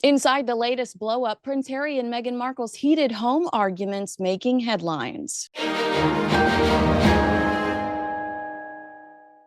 Inside the latest blow-up, Prince Harry and Meghan Markle's heated home arguments making headlines.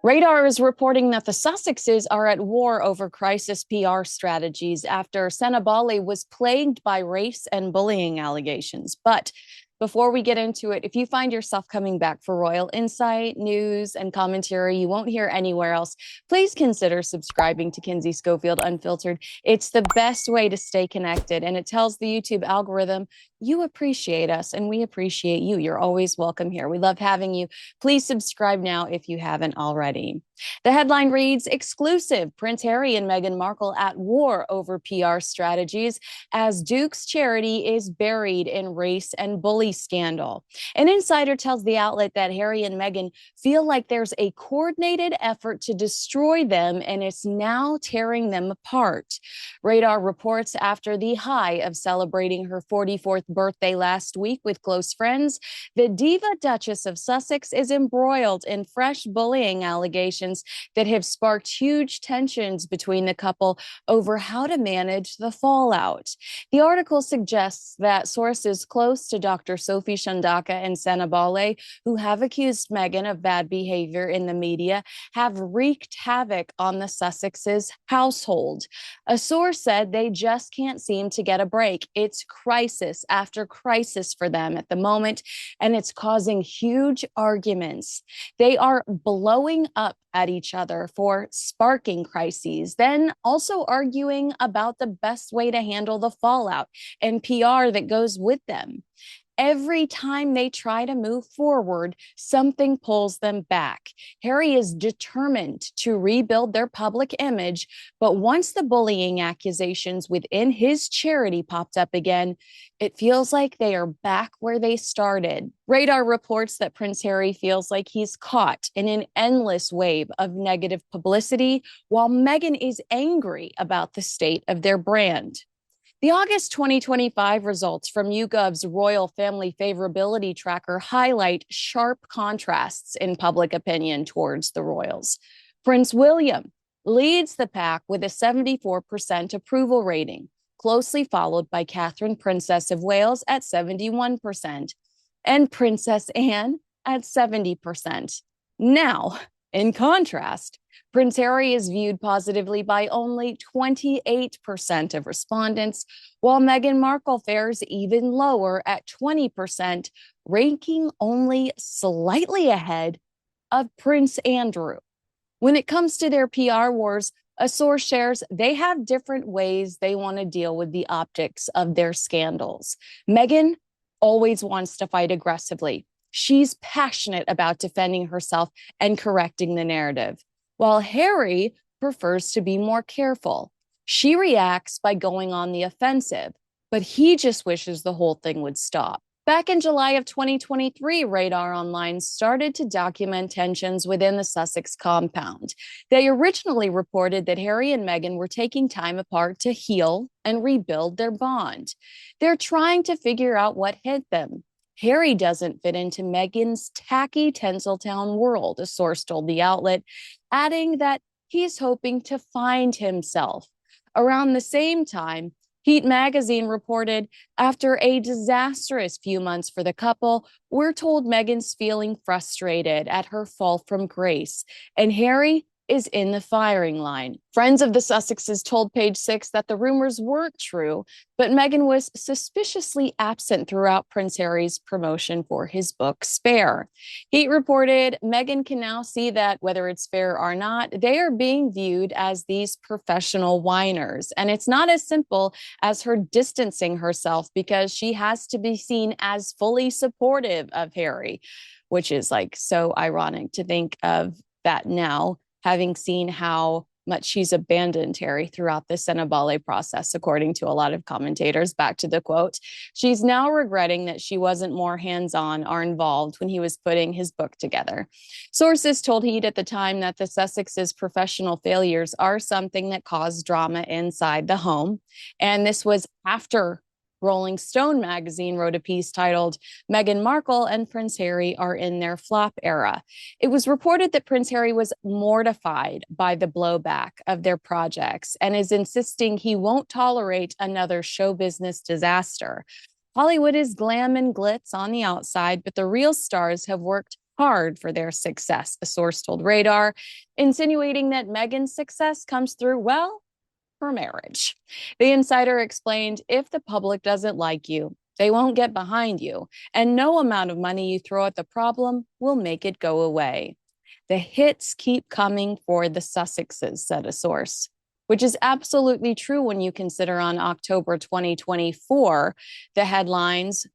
Radar is reporting that the Sussexes are at war over crisis PR strategies after Sentebale was plagued by race and bullying allegations. But before we get into it, if you find yourself coming back for royal insight, news, and commentary you won't hear anywhere else, please consider subscribing to Kinsey Schofield Unfiltered. It's the best way to stay connected, and it tells the YouTube algorithm you appreciate us and we appreciate you. You're always welcome here. We love having you. Please subscribe now if you haven't already. The headline reads, exclusive, Prince Harry and Meghan Markle at war over PR strategies as Duke's charity is buried in race and bully scandal. An insider tells the outlet that Harry and Meghan feel like there's a coordinated effort to destroy them and it's now tearing them apart. Radar reports after the high of celebrating her 44th birthday last week with close friends, the diva Duchess of Sussex is embroiled in fresh bullying allegations that have sparked huge tensions between the couple over how to manage the fallout. The article suggests that sources close to Dr. Sophie Shandaka and Sentebale, who have accused Meghan of bad behavior in the media, have wreaked havoc on the Sussexes' household. A source said they just can't seem to get a break. It's crisis after crisis for them at the moment, and it's causing huge arguments. They are blowing up at each other for sparking crises, then also arguing about the best way to handle the fallout and PR that goes with them. Every time they try to move forward, something pulls them back. Harry is determined to rebuild their public image, but once the bullying accusations within his charity popped up again, it feels like they are back where they started. Radar reports that Prince Harry feels like he's caught in an endless wave of negative publicity, while Meghan is angry about the state of their brand. The August 2025 results from YouGov's Royal Family Favorability Tracker highlight sharp contrasts in public opinion towards the royals. Prince William leads the pack with a 74% approval rating, closely followed by Catherine, Princess of Wales, at 71%, and Princess Anne at 70%. Now, in contrast, Prince Harry is viewed positively by only 28% of respondents, while Meghan Markle fares even lower at 20%, ranking only slightly ahead of Prince Andrew. When it comes to their PR wars, a source shares they have different ways they want to deal with the optics of their scandals. Meghan always wants to fight aggressively. She's passionate about defending herself and correcting the narrative, while Harry prefers to be more careful. She reacts by going on the offensive, but he just wishes the whole thing would stop. Back in July of 2023, Radar Online started to document tensions within the Sussex compound. They originally reported that Harry and Meghan were taking time apart to heal and rebuild their bond. They're trying to figure out what hit them. Harry doesn't fit into Meghan's tacky Tinseltown world, a source told the outlet, adding that he's hoping to find himself. Around the same time, Heat magazine reported, after a disastrous few months for the couple, we're told Meghan's feeling frustrated at her fall from grace, and Harry is in the firing line. Friends of the Sussexes told Page Six that the rumors weren't true, but Meghan was suspiciously absent throughout Prince Harry's promotion for his book, Spare. Heat reported Meghan can now see that, whether it's fair or not, they are being viewed as these professional whiners. And it's not as simple as her distancing herself, because she has to be seen as fully supportive of Harry, which is like so ironic to think of that now, having seen how much she's abandoned Harry throughout the Sentebale process, according to a lot of commentators. Back to the quote, she's now regretting that she wasn't more hands-on or involved when he was putting his book together. Sources told Heat at the time that the Sussexes' professional failures are something that caused drama inside the home. And this was after Rolling Stone magazine wrote a piece titled, Meghan Markle and Prince Harry are in their flop era. It was reported that Prince Harry was mortified by the blowback of their projects and is insisting he won't tolerate another show business disaster. Hollywood is glam and glitz on the outside, but the real stars have worked hard for their success, a source told Radar, insinuating that Meghan's success comes through, well, her marriage. The insider explained, if the public doesn't like you, they won't get behind you, and no amount of money you throw at the problem will make it go away. The hits keep coming for the Sussexes, said a source, which is absolutely true when you consider on October 2024, the headlines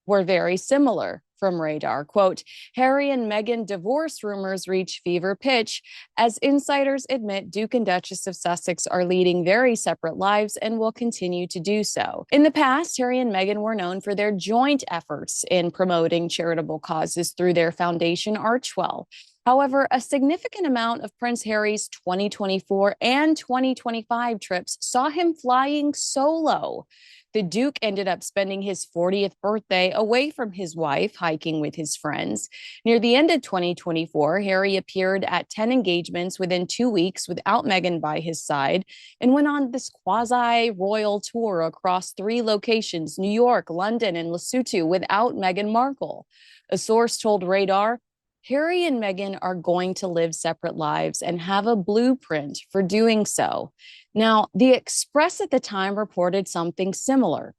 were very similar from Radar. Quote, Harry and Meghan divorce rumors reach fever pitch as insiders admit Duke and Duchess of Sussex are leading very separate lives and will continue to do so. In the past, Harry and Meghan were known for their joint efforts in promoting charitable causes through their foundation Archwell. However, a significant amount of Prince Harry's 2024 and 2025 trips saw him flying solo. The Duke ended up spending his 40th birthday away from his wife, hiking with his friends. Near the end of 2024, Harry appeared at 10 engagements within 2 weeks without Meghan by his side and went on this quasi-royal tour across 3 locations, New York, London, and Lesotho, without Meghan Markle. A source told Radar, Harry and Meghan are going to live separate lives and have a blueprint for doing so. Now, the Express at the time reported something similar,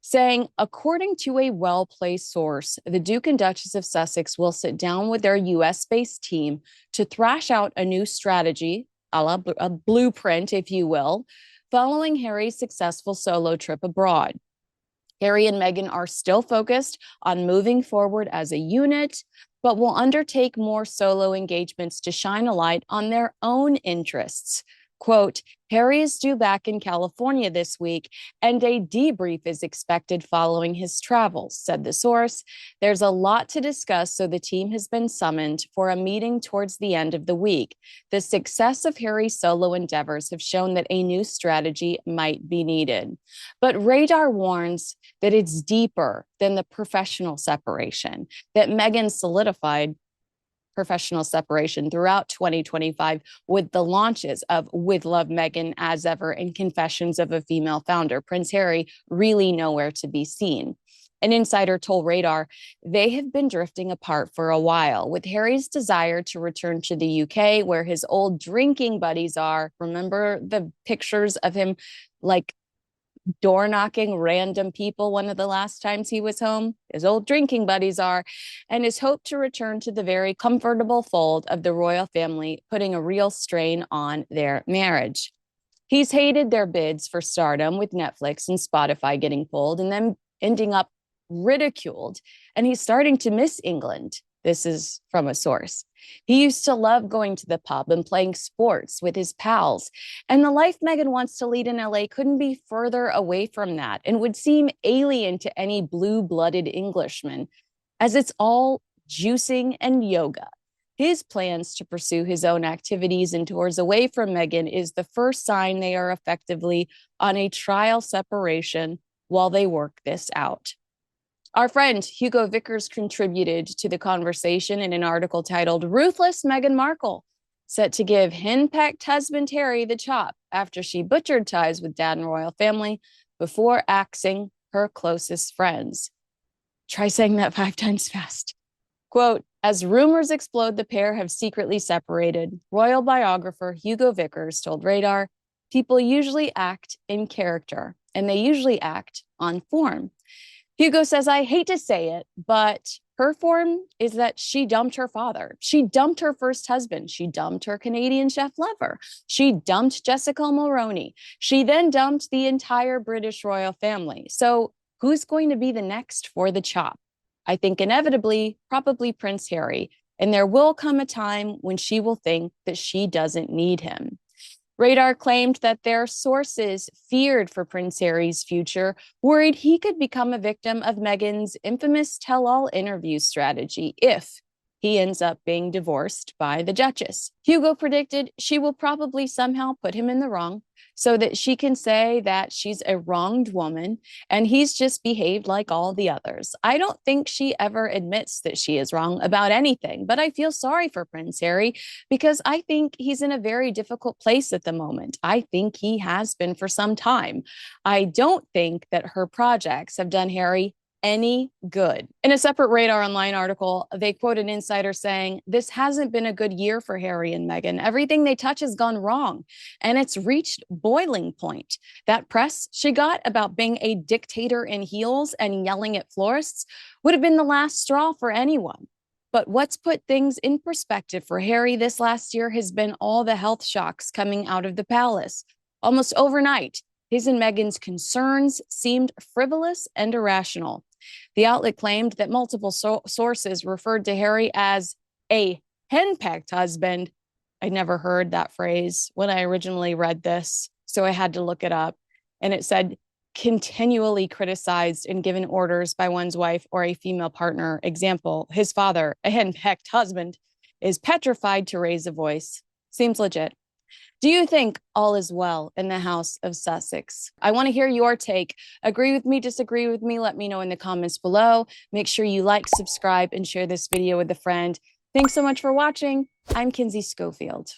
saying, according to a well-placed source, the Duke and Duchess of Sussex will sit down with their US-based team to thrash out a new strategy, a blueprint, if you will, following Harry's successful solo trip abroad. Harry and Meghan are still focused on moving forward as a unit, but will undertake more solo engagements to shine a light on their own interests. Quote, Harry is due back in California this week, and a debrief is expected following his travels, said the source. There's a lot to discuss, so the team has been summoned for a meeting towards the end of the week. The success of Harry's solo endeavors have shown that a new strategy might be needed. But Radar warns that it's deeper than the professional separation, that Meghan solidified professional separation throughout 2025 with the launches of With Love, Meghan, As Ever, and Confessions of a Female Founder. Prince Harry really nowhere to be seen. An insider told Radar they have been drifting apart for a while, with Harry's desire to return to the UK, where his old drinking buddies are. Remember the pictures of him like door knocking random people one of the last times he was home? His old drinking buddies are, and his hope to return to the very comfortable fold of the royal family, putting a real strain on their marriage. He's hated their bids for stardom, with Netflix and Spotify getting pulled and then ending up ridiculed, and he's starting to miss England. This is from a source. He used to love going to the pub and playing sports with his pals. And the life Meghan wants to lead in LA couldn't be further away from that and would seem alien to any blue-blooded Englishman, as it's all juicing and yoga. His plans to pursue his own activities and tours away from Meghan is the first sign they are effectively on a trial separation while they work this out. Our friend Hugo Vickers contributed to the conversation in an article titled Ruthless Meghan Markle, set to give henpecked husband Harry the chop after she butchered ties with dad and royal family before axing her closest friends. Try saying that 5 times fast. Quote, as rumors explode, the pair have secretly separated. Royal biographer Hugo Vickers told Radar, people usually act in character, and they usually act on form. Hugo says, I hate to say it, but her form is that she dumped her father. She dumped her first husband. She dumped her Canadian chef lover. She dumped Jessica Mulroney. She then dumped the entire British royal family. So who's going to be the next for the chop? I think inevitably, probably Prince Harry. And there will come a time when she will think that she doesn't need him. Radar claimed that their sources feared for Prince Harry's future, worried he could become a victim of Meghan's infamous tell-all interview strategy if he ends up being divorced by the Duchess. Hugo predicted she will probably somehow put him in the wrong, so that she can say that she's a wronged woman and he's just behaved like all the others. I don't think she ever admits that she is wrong about anything, but I feel sorry for Prince Harry because I think he's in a very difficult place at the moment. I think he has been for some time. I don't think that her projects have done Harry any good. In a separate Radar Online article, they quote an insider saying, "This hasn't been a good year for Harry and Meghan. Everything they touch has gone wrong, and it's reached boiling point. That press she got about being a dictator in heels and yelling at florists would have been the last straw for anyone." But what's put things in perspective for Harry this last year has been all the health shocks coming out of the palace. Almost overnight, his and Meghan's concerns seemed frivolous and irrational. The outlet claimed that multiple sources referred to Harry as a henpecked husband. I never heard that phrase when I originally read this, so I had to look it up. And it said, continually criticized and given orders by one's wife or a female partner. Example, his father, a henpecked husband, is petrified to raise a voice. Seems legit. Do you think all is well in the House of Sussex? I want to hear your take. Agree with me, disagree with me? Let me know in the comments below. Make sure you like, subscribe, and share this video with a friend. Thanks so much for watching. I'm Kinsey Schofield.